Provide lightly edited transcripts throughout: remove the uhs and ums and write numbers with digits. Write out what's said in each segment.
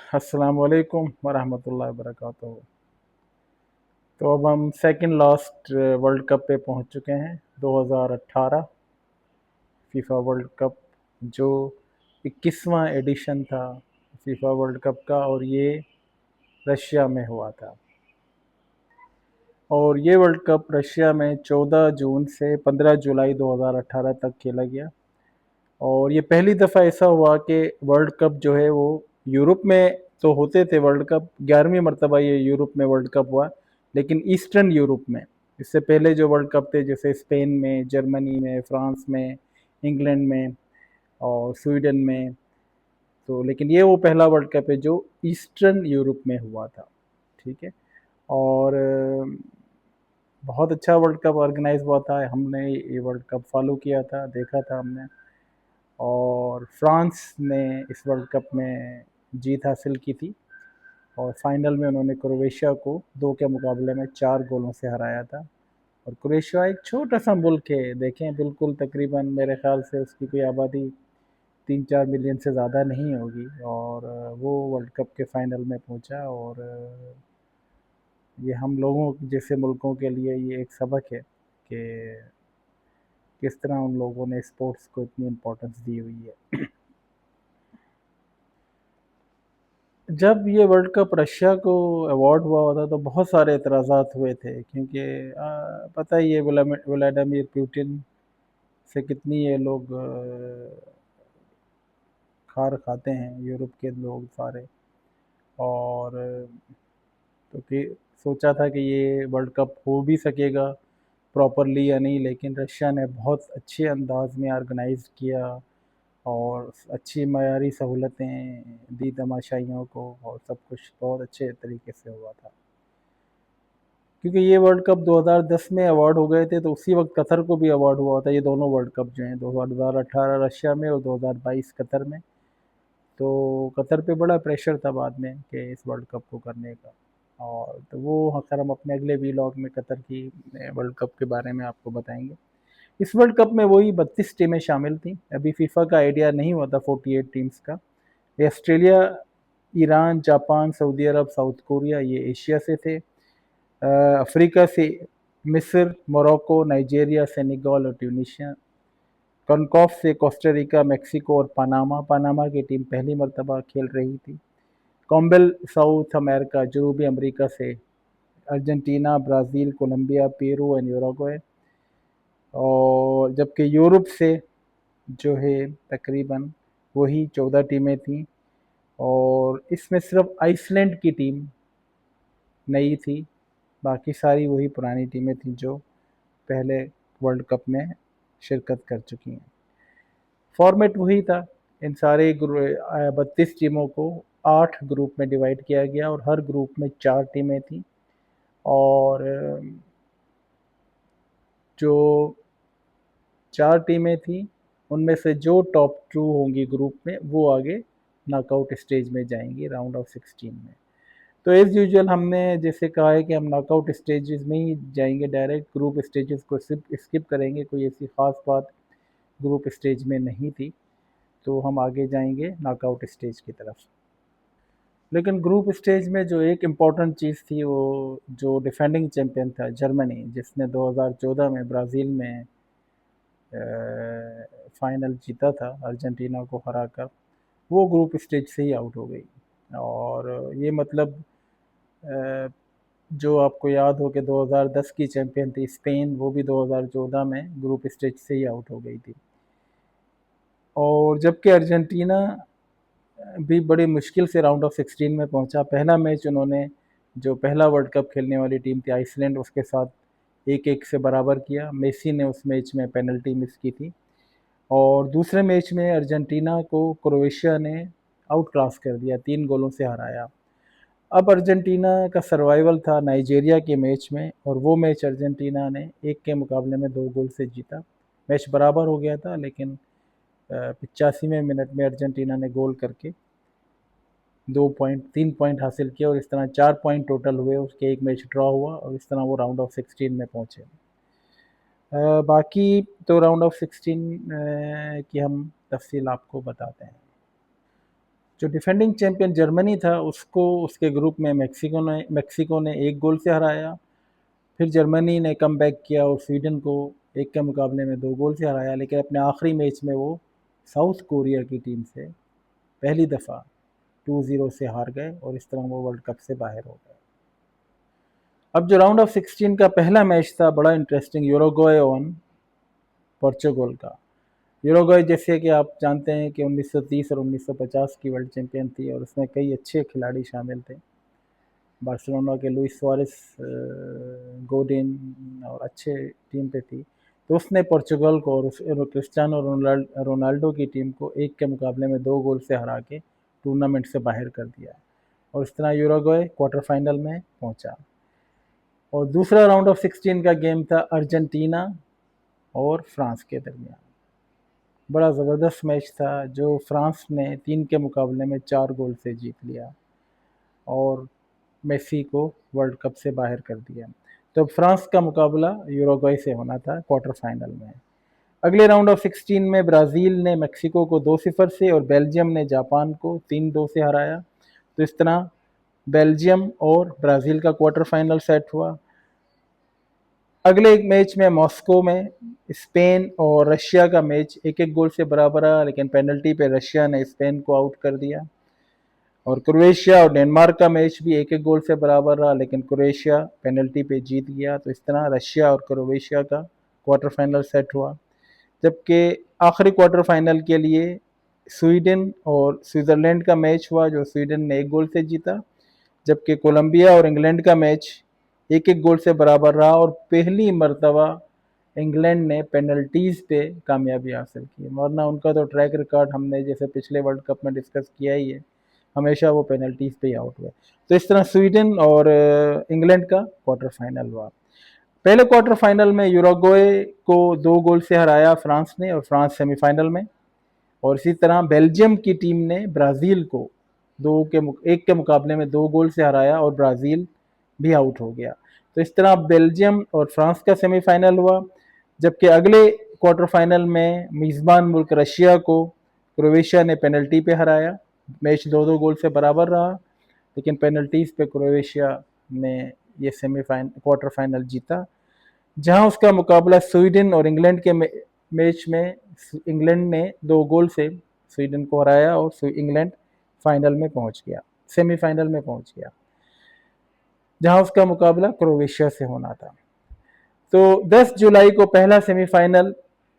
अस्सलाम वालेकुम वरहमतुल्लाहि वबरकातुहू। तो अब हम सेकंड लास्ट वर्ल्ड कप पे पहुंच चुके हैं। 2018 फीफा वर्ल्ड कप, जो 21वां एडिशन था फीफा वर्ल्ड कप का, और ये रशिया में हुआ था। और ये वर्ल्ड कप रशिया में 14 जून से 15 जुलाई 2018 तक खेला गया। और ये पहली दफ़ा ऐसा हुआ कि वर्ल्ड कप जो है वो यूरोप में तो होते थे वर्ल्ड कप, 11वीं मरतबा ये यूरोप में वर्ल्ड कप हुआ, लेकिन ईस्टर्न यूरोप में। इससे पहले जो वर्ल्ड कप थे जैसे स्पेन में, जर्मनी में, फ्रांस में, इंग्लैंड में और स्वीडन में, तो लेकिन ये वो पहला वर्ल्ड कप है जो ईस्टर्न यूरोप में हुआ था। ठीक है। और बहुत अच्छा वर्ल्ड कप ऑर्गेनाइज हुआ था। हमने ये वर्ल्ड कप फॉलो किया था, देखा था हमने। और फ्रांस ने इस वर्ल्ड कप में जीत हासिल की थी, और फाइनल में उन्होंने क्रोएशिया को 2 के मुकाबले में 4 गोलों से हराया था। और क्रोएशिया एक छोटा सा मुल्क है, देखें, बिल्कुल तकरीबन मेरे ख्याल से उसकी कोई आबादी 3-4 मिलियन से ज़्यादा नहीं होगी, और वो वर्ल्ड कप के फाइनल में पहुंचा। और ये हम लोगों जैसे मुल्कों के लिए ये एक सबक है कि किस तरह उन लोगों ने स्पोर्ट्स को इतनी इम्पोर्टेंस दी हुई है। जब ये वर्ल्ड कप रशिया को अवार्ड हुआ था तो बहुत सारे एतराज़ात हुए थे, क्योंकि पता ही है व्लादिमीर पुतिन से कितनी ये लोग खार खाते हैं यूरोप के लोग सारे। और तो फिर सोचा था कि ये वर्ल्ड कप हो भी सकेगा प्रॉपरली या नहीं, लेकिन रशिया ने बहुत अच्छे अंदाज में ऑर्गेनाइज किया और अच्छी मयारी सहूलतें दी तमाशाइयों को, और सब कुछ बहुत अच्छे तरीके से हुआ था। क्योंकि ये वर्ल्ड कप 2010 में अवार्ड हो गए थे, तो उसी वक्त कतर को भी अवार्ड हुआ था। ये दोनों वर्ल्ड कप जो हैं 2018 रशिया में और 2022 कतर में। तो कतर पे बड़ा प्रेशर था बाद में कि इस वर्ल्ड कप को करने का। और तो वो खैर हम अपने अगले वीलॉग में कतर की वर्ल्ड कप के बारे में आपको बताएंगे। इस वर्ल्ड कप में वही 32 टीमें शामिल थी। अभी फीफा का आइडिया नहीं हुआ था 48 टीम्स का। ये Australia, Iran, Japan, Saudi Arab, South Korea, ये एशिया से थे। अफ्रीका से मिस्र, मोरक्को, नाइजीरिया, सेनेगल और ट्यूनीशिया। कॉनकॉफ से कोस्टारिका, मेक्सिको और पनामा। पनामा की टीम पहली मरतबा खेल रही थी। कॉम्बेल साउथ अमेरिका, जनूबी अमेरिका से Argentina, Brazil, Colombia, Peru and Uruguay. और जबकि यूरोप से जो है तकरीबन वही 14 टीमें थीं, और इसमें सिर्फ आइसलैंड की टीम नई थी, बाकी सारी वही पुरानी टीमें थीं जो पहले वर्ल्ड कप में शिरकत कर चुकी हैं। फॉर्मेट वही था। इन सारे 32 टीमों को 8 ग्रुप में डिवाइड किया गया, और हर ग्रुप में 4 टीमें थीं। और जो 4 टीमें थीं उनमें से जो टॉप 2 होंगी ग्रुप में वो आगे नॉकआउट स्टेज में जाएंगी, राउंड ऑफ 16 में। तो एज़ यूजुअल हमने जैसे कहा है कि हम नॉकआउट स्टेजेस में ही जाएंगे डायरेक्ट, ग्रुप स्टेजेस को स्किप करेंगे। कोई ऐसी ख़ास बात ग्रुप स्टेज में नहीं थी, तो हम आगे जाएंगे नॉकआउट स्टेज की तरफ। लेकिन ग्रुप स्टेज में जो एक इम्पॉर्टेंट चीज़ थी, वो जो डिफेंडिंग चैम्पियन था जर्मनी, जिसने 2014 में ब्राज़ील में फाइनल जीता था अर्जेंटीना को हराकर, वो ग्रुप स्टेज से ही आउट हो गई। और ये मतलब अ, जो आपको याद हो कि 2010 की चैम्पियन थी स्पेन, वो भी 2014 में ग्रुप स्टेज से ही आउट हो गई थी। और जबकि अर्जेंटीना भी बड़ी मुश्किल से राउंड ऑफ 16 में पहुंचा। पहला मैच उन्होंने, जो पहला वर्ल्ड कप खेलने वाली टीम थी आइसलैंड, उसके साथ 1-1 से बराबर किया। मेसी ने उस मैच में पेनल्टी मिस की थी। और दूसरे मैच में अर्जेंटीना को क्रोएशिया ने आउट क्लास कर दिया, 3 गोलों से हराया। अब अर्जेंटीना का सर्वाइवल था नाइजीरिया के मैच में, और वो मैच अर्जेंटीना ने 1 के मुकाबले में 2 गोल से जीता। मैच बराबर हो गया था, लेकिन 85वें मिनट में अर्जेंटीना ने गोल करके 3 पॉइंट हासिल किया, और इस तरह 4 पॉइंट टोटल हुए। उसके एक मैच ड्रॉ हुआ, और इस तरह वो राउंड ऑफ 16 में पहुंचे। बाकी तो राउंड ऑफ 16 की हम तफसील आपको बताते हैं। जो डिफेंडिंग चैंपियन जर्मनी था उसको उसके ग्रुप में मेक्सिको ने 1 गोल से हराया। फिर जर्मनी ने कमबैक किया और स्वीडन को 1 के मुकाबले में 2 गोल से हराया, लेकिन अपने आखिरी मैच में वो साउथ कोरिया की टीम से पहली दफ़ा 2-0 से हार गए और इस तरह वो वर्ल्ड कप से बाहर हो गए। अब जो राउंड ऑफ 16 का पहला मैच था बड़ा इंटरेस्टिंग, यूरुग्वे ऑन पोर्चुगल का। यूरुग्वे जैसे कि आप जानते हैं कि 1930 और 1950 की वर्ल्ड चैंपियन थी और उसमें कई अच्छे खिलाड़ी शामिल थे। बार्सिलोना के लुइस सुआरेस, गोडिन और अच्छे टीम पे थी। तो उसने पोर्चुगल को और क्रिस्टियानो रोनाल्डो की टीम को 1 के मुकाबले में 2 गोल से हरा के टूर्नामेंट से बाहर कर दिया और इस तरह यूरुग्वे क्वार्टर फाइनल में पहुंचा। और दूसरा राउंड ऑफ 16 का गेम था अर्जेंटीना और फ्रांस के दरमियान। बड़ा ज़बरदस्त मैच था जो फ्रांस ने 3 के मुकाबले में 4 गोल से जीत लिया और मेसी को वर्ल्ड कप से बाहर कर दिया। तो फ्रांस का मुकाबला यूरुग्वे से होना था क्वार्टर फाइनल में। अगले राउंड ऑफ 16 में ब्राज़ील ने मेक्सिको को 2-0 से और बेल्जियम ने जापान को 3-2 से हराया। तो इस तरह बेल्जियम और ब्राज़ील का क्वार्टर फाइनल सेट हुआ। अगले एक मैच में मॉस्को में स्पेन और रशिया का मैच 1-1 गोल से बराबर रहा, लेकिन पेनल्टी पे रशिया ने स्पेन को आउट कर दिया। और क्रोएशिया और डेनमार्क का मैच भी 1-1 गोल से बराबर रहा, लेकिन क्रोएशिया पेनल्टी पे जीत गया। तो इस तरह रशिया और क्रोएशिया का क्वार्टर फाइनल सेट हुआ। जबकि आखिरी क्वार्टर फाइनल के लिए स्वीडन और स्विट्ज़रलैंड का मैच हुआ जो स्वीडन ने 1 गोल से जीता, जबकि कोलंबिया और इंग्लैंड का मैच 1-1 गोल से बराबर रहा और पहली मर्तबा इंग्लैंड ने पेनल्टीज़ पे कामयाबी हासिल की। वरना उनका तो ट्रैक रिकॉर्ड हमने जैसे पिछले वर्ल्ड कप में डिस्कस किया ही है, हमेशा वो पेनल्टीज़ पे ही आउट हुए। तो इस तरह स्वीडन और इंग्लैंड का क्वार्टर फाइनल हुआ। पहले क्वार्टर फाइनल में यूरुग्वे को 2 गोल से हराया फ्रांस ने और फ्रांस सेमीफाइनल में। और इसी तरह बेल्जियम की टीम ने ब्राज़ील को 1 के मुकाबले में 2 गोल से हराया और ब्राज़ील भी आउट हो गया। तो इस तरह बेल्जियम और फ्रांस का सेमीफाइनल हुआ। जबकि अगले क्वार्टर फाइनल में मेज़बान मुल्क रशिया को क्रोएशिया ने पेनल्टी पे हराया। मैच 2-2 गोल से बराबर रहा, लेकिन पेनल्टीज़ पे क्रोएशिया ने ये क्वार्टर फाइनल जीता, जहां उसका मुकाबला स्वीडन और इंग्लैंड के मैच में इंग्लैंड ने 2 गोल से स्वीडन को हराया और इंग्लैंड फाइनल में पहुंच गया, सेमीफाइनल में पहुंच गया, जहां उसका मुकाबला क्रोएशिया से होना था। तो 10 जुलाई को पहला सेमीफाइनल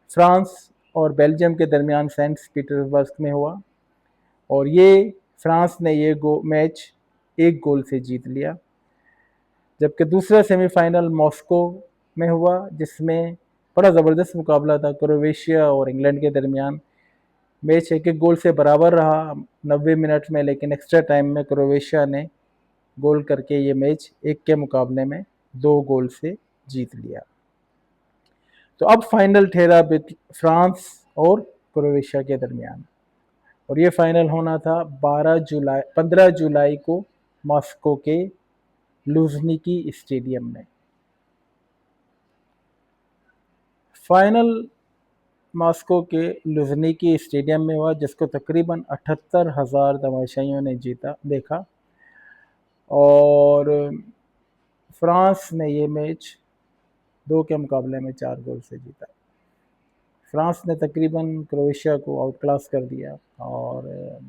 फ्रांस और बेल्जियम के दरमियान सेंट पीटर्सबर्ग में हुआ और ये फ्रांस ने ये मैच 1 गोल से जीत लिया। जबकि दूसरा सेमीफाइनल मॉस्को में हुआ जिसमें बड़ा ज़बरदस्त मुकाबला था क्रोएशिया और इंग्लैंड के दरमियान। मैच 1-1 गोल से बराबर रहा 90 मिनट में, लेकिन एक्स्ट्रा टाइम में क्रोएशिया ने गोल करके ये मैच 1 के मुकाबले में 2 गोल से जीत लिया। तो अब फाइनल ठहरा फ्रांस और क्रोएशिया के दरमियान और ये फाइनल होना था 15 जुलाई को मॉस्को के लुझनिकी स्टेडियम में। फाइनल मॉस्को के लुझनिकी स्टेडियम में हुआ जिसको तकरीबन 78,000 तमाशाइयों ने देखा और फ्रांस ने ये मैच 2 के मुकाबले में 4 गोल से जीता। फ्रांस ने तकरीबन क्रोएशिया को आउट क्लास कर दिया। और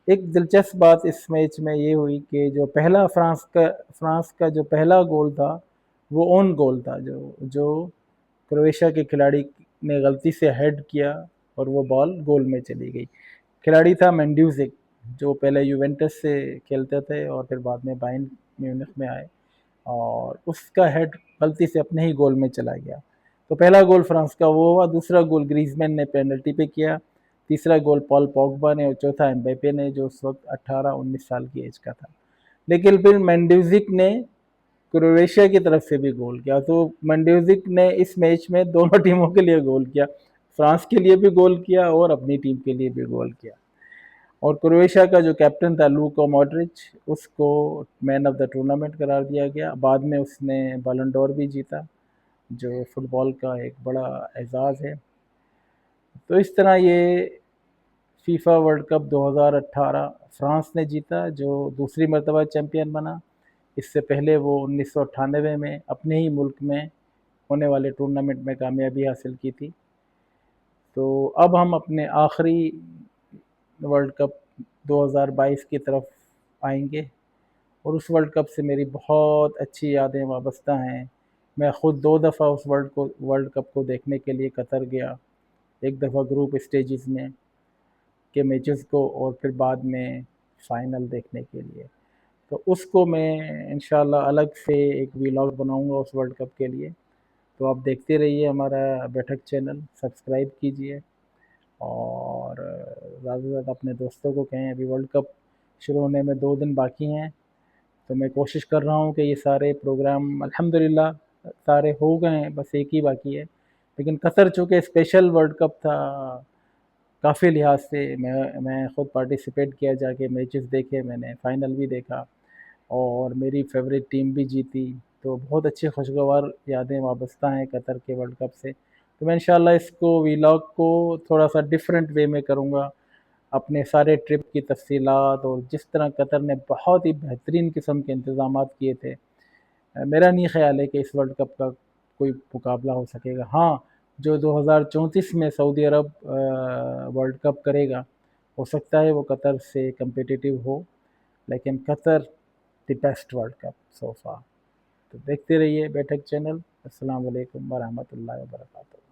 एक दिलचस्प बात इस मैच में ये हुई कि जो पहला फ्रांस का जो पहला गोल था वो ऑन गोल था, जो क्रोएशिया के खिलाड़ी ने गलती से हेड किया और वो बॉल गोल में चली गई। खिलाड़ी था मेंड्यूजिक जो पहले यूवेंटस से खेलते थे और फिर बाद में बायर्न म्यूनिख में आए और उसका हेड गलती से अपने ही गोल में चला गया। तो पहला गोल फ्रांस का वो हुआ। दूसरा गोल ग्रीजमैन ने पेनल्टी पे किया, तीसरा गोल पॉल पोग्बा ने और चौथा एम्बेपे ने जो उस वक्त 18-19 साल की एज का था। लेकिन फिर मेंड्यूजिक ने क्रोएशिया की तरफ से भी गोल किया। तो मेंड्यूजिक ने इस मैच में दोनों टीमों के लिए गोल किया, फ्रांस के लिए भी गोल किया और अपनी टीम के लिए भी गोल किया। और क्रोएशिया का जो कैप्टन था लूका मॉड्रिच उसको मैन ऑफ द टूर्नामेंट करार दिया गया। बाद में उसने बैलन डोर भी जीता जो फुटबॉल का एक बड़ा एजाज़ है। तो इस तरह ये फीफा वर्ल्ड कप 2018 फ्रांस ने जीता, जो दूसरी मर्तबा चैम्पियन बना। इससे पहले वो 1998 में अपने ही मुल्क में होने वाले टूर्नामेंट में कामयाबी हासिल की थी। तो अब हम अपने आखिरी वर्ल्ड कप 2022 की तरफ आएंगे, और उस वर्ल्ड कप से मेरी बहुत अच्छी यादें वाबस्ता हैं। मैं ख़ुद 2 दफ़ा उस वर्ल्ड कप को देखने के लिए कतर गया। एक दफ़ा ग्रुप स्टेजेस में के मैचेस को, और फिर बाद में फ़ाइनल देखने के लिए। तो उसको मैं इंशाल्लाह अलग से एक वीलॉग बनाऊंगा उस वर्ल्ड कप के लिए। तो आप देखते रहिए हमारा बैठक चैनल, सब्सक्राइब कीजिए, और ज़्यादा से ज़्यादा अपने दोस्तों को कहें। अभी वर्ल्ड कप शुरू होने में 2 दिन बाकी हैं, तो मैं कोशिश कर रहा हूँ कि ये सारे प्रोग्राम अल्हम्दुलिल्लाह सारे हो गए हैं, बस एक ही बाकी है। लेकिन कतर चूँकि स्पेशल वर्ल्ड कप था, काफ़ी लिहाज से मैं ख़ुद पार्टिसिपेट किया, जाके मैचेस देखे मैंने, फ़ाइनल भी देखा, और मेरी फेवरेट टीम भी जीती। तो बहुत अच्छी खुशगवार यादें वाबस्ता हैं कतर के वर्ल्ड कप से। तो मैं इंशाल्लाह इसको वीलॉग को थोड़ा सा डिफरेंट वे में करूँगा, अपने सारे ट्रिप की तफसीलात, और जिस तरह कतर ने बहुत ही बेहतरीन किस्म के इंतज़ाम किए थे। मेरा नहीं ख्याल है कि इस वर्ल्ड कप का कोई मुकाबला हो सकेगा। हाँ, जो 2034 में सऊदी अरब वर्ल्ड कप करेगा, हो सकता है वो कतर से कम्पिटिटिव हो, लेकिन Qatar the best world cup so far. तो देखते रहिए बैठक चैनल। अस्सलाम वालेकुम वरहमतुल्लाहि वबरकातुहू।